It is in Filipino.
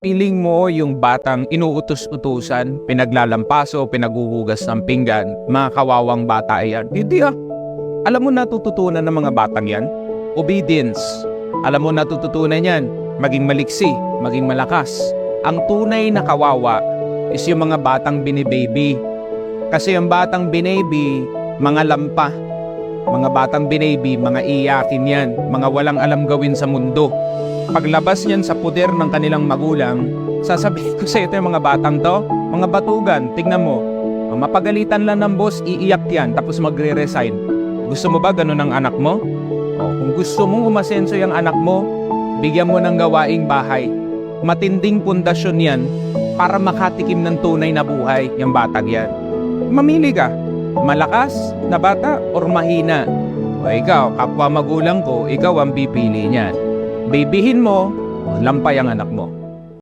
Piling mo yung batang inuutos-utusan, pinaglalampaso, pinaguhugas ng pinggan, mga kawawang bata yan. Hindi ah. Alam mo natututunan ng mga batang yan? Obedience. Alam mo natututunan yan? Maging maliksi, maging malakas. Ang tunay na kawawa is yung mga batang binibaby. Kasi yung batang binaby, mga lampa. Mga batang binaby, mga iyakin yan. Mga walang alam gawin sa mundo. Paglabas niyan sa puder ng kanilang magulang, sasabihin ko sa ito yung mga batang to, mga batugan, tignan mo. Mapagalitan lang ng boss, iiyak yan, tapos magre-resign. Gusto mo ba ganun ang anak mo? Kung gusto mong umasenso yung anak mo, bigyan mo ng gawaing bahay. Matinding pundasyon yan para makatikim ng tunay na buhay yung batang yan. Mamili ka, malakas na bata or mahina. O ikaw, kapwa magulang ko, ikaw ang pipili niyan. Babyhin mo, lampay ang anak mo.